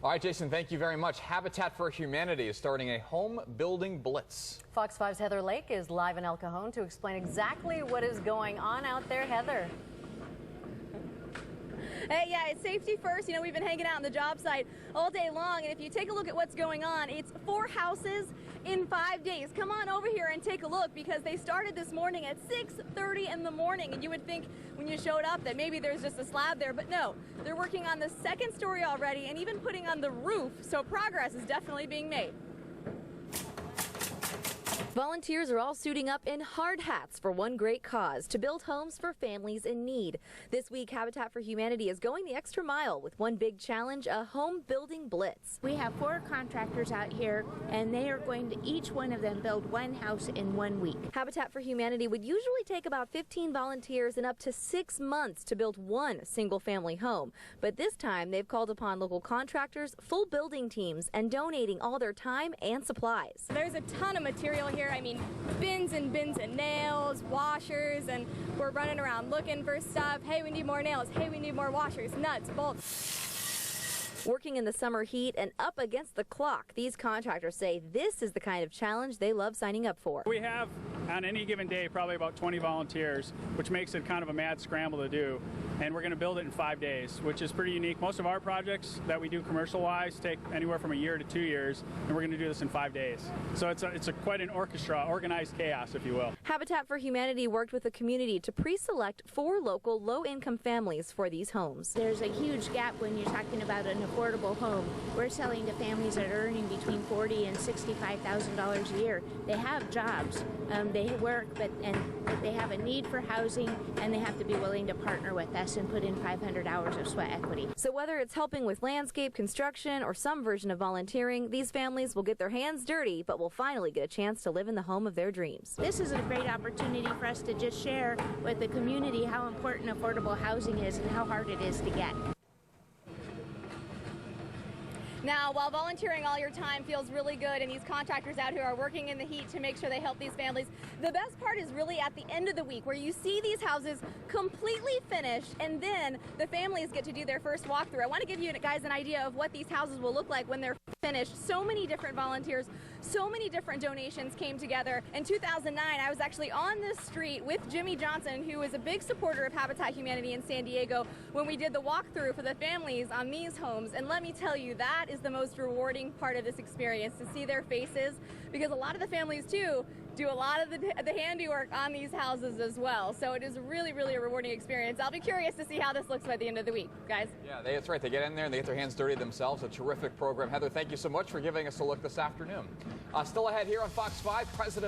All right, Jason, thank you very much. Habitat for Humanity is starting a home building blitz. Fox 5's Heather Lake is live in El Cajon to explain exactly what is going on out there. Heather. Hey, yeah, it's safety first. You know, we've been hanging out on the job site all day long, and if you take a look at what's going on, it's 4 houses in 5 days. Come on over here and take a look, because they started this morning at 6:30 in the morning, and you would think when you showed up that maybe there's just a slab there, but no, they're working on the 2nd story already and even putting on the roof, so progress is definitely being made. Volunteers are all suiting up in hard hats for one great cause: to build homes for families in need. This week, Habitat for Humanity is going the extra mile with one big challenge: a home building blitz. We have 4 contractors out here, and they are going to, each one of them, build 1 house in 1 week. Habitat for Humanity would usually take about 15 volunteers and up to 6 months to build one single-family home. But this time, they've called upon local contractors, full building teams, and donating all their time and supplies. There's a ton of material here. I mean, bins and nails, washers, and we're running around looking for stuff. Hey, we need more nails. Hey, we need more washers, nuts, bolts. Working in the summer heat and up against the clock, these contractors say this is the kind of challenge they love signing up for. We have, on any given day, probably about 20 volunteers, which makes it kind of a mad scramble to do. And we're going to build it in 5 days, which is pretty unique. Most of our projects that we do commercial-wise take anywhere from a year to 2 years, and we're going to do this in 5 days. So it's quite an orchestra, organized chaos, if you will. Habitat for Humanity worked with the community to pre-select 4 local low-income families for these homes. There's a huge gap when you're talking about an affordable home. We're selling to families that are earning between $40,000 and $65,000 a year. They have jobs, they work, but they have a need for housing, and they have to be willing to partner with us and put in 500 hours of sweat equity. So whether it's helping with landscape, construction, or some version of volunteering, these families will get their hands dirty, but will finally get a chance to live in the home of their dreams. This is a great opportunity for us to just share with the community how important affordable housing is and how hard it is to get. Now, while volunteering all your time feels really good, and these contractors out here are working in the heat to make sure they help these families, the best part is really at the end of the week, where you see these houses completely finished, and then the families get to do their first walkthrough. I want to give you guys an idea of what these houses will look like when they're finished. So many different volunteers, so many different donations came together. In 2009, I was actually on this street with Jimmie Johnson, who is a big supporter of Habitat Humanity in San Diego, when we did the walkthrough for the families on these homes. And let me tell you, that is the most rewarding part of this experience, to see their faces, because a lot of the families too do a lot of the handiwork on these houses as well. So it is really, really a rewarding experience. I'll be curious to see how this looks by the end of the week, guys. Yeah, that's right. They get in there and they get their hands dirty themselves. A terrific program. Heather, thank you so much for giving us a look this afternoon. Still ahead here on Fox 5, President